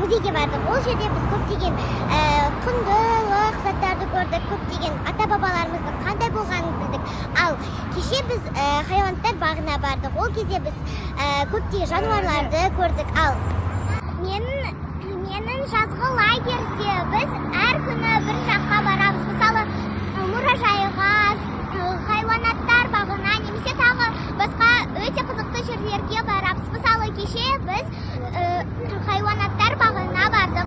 музейге бардық. Ол жерде біз көптеген құндылық заттарды көрдік, көптеген ата-бабаларымыздың қандай болғанын білдік. Ал кеше біз хайуанаттар бағына бардық. Ол кезде біз көптеген жануарларды көрдік. Ал менің жазғы лагерьде біз әр күні бір жаққа барамыз. Мысалы, мұражайға, хайуанаттар бағына, немесе тағы басқа өте қызықты жерлерге барамыз. Мысалы, кеше біз хайуанаттар